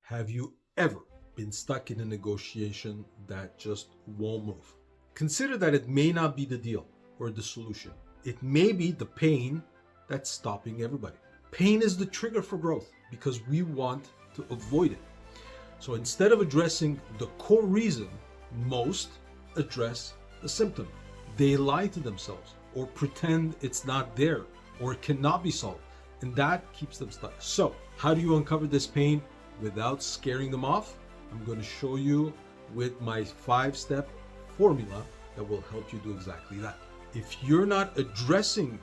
Have you ever been stuck in a negotiation that just won't move? Consider that it may not be the deal or the solution. It may be the pain that's stopping everybody. Pain is the trigger for growth because we want to avoid it. So instead of addressing the core reason, most address the symptom. They lie to themselves or pretend it's not there or it cannot be solved, and that keeps them stuck. So how do you uncover this pain without scaring them off? I'm going to show you with my 5-step formula that will help you do exactly that. If you're not addressing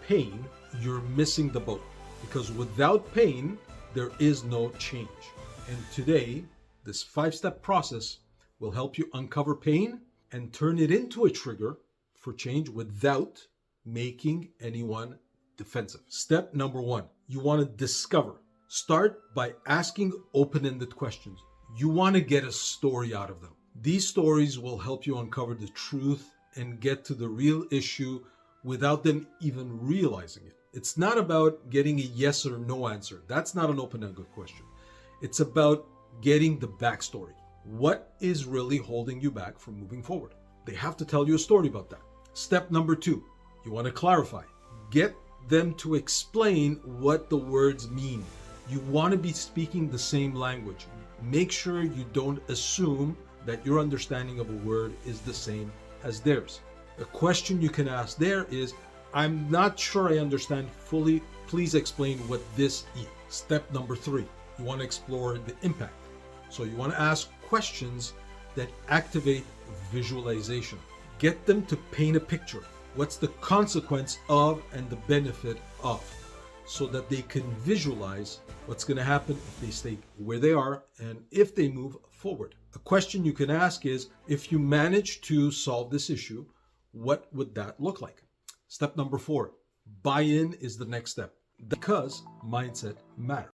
pain, you're missing the boat, because without pain, there is no change. And today, this 5-step process will help you uncover pain and turn it into a trigger for change without making anyone defensive. Step number 1, you want to discover. Start by asking open-ended questions. You want to get a story out of them. These stories will help you uncover the truth and get to the real issue without them even realizing it. It's not about getting a yes or no answer. That's not an open-ended question. It's about getting the backstory. What is really holding you back from moving forward? They have to tell you a story about that. Step number 2, you want to clarify. Get them to explain what the words mean. You want to be speaking the same language. Make sure you don't assume that your understanding of a word is the same as theirs. A question you can ask there is, I'm not sure I understand fully. Please explain what this is. Step number 3, you want to explore the impact. So you want to ask questions that activate visualization. Get them to paint a picture. What's the consequence of and the benefit of, so that they can visualize what's going to happen if they stay where they are and if they move forward. A question you can ask is, if you manage to solve this issue, what would that look like? Step number 4, buy-in is the next step, because mindset matters.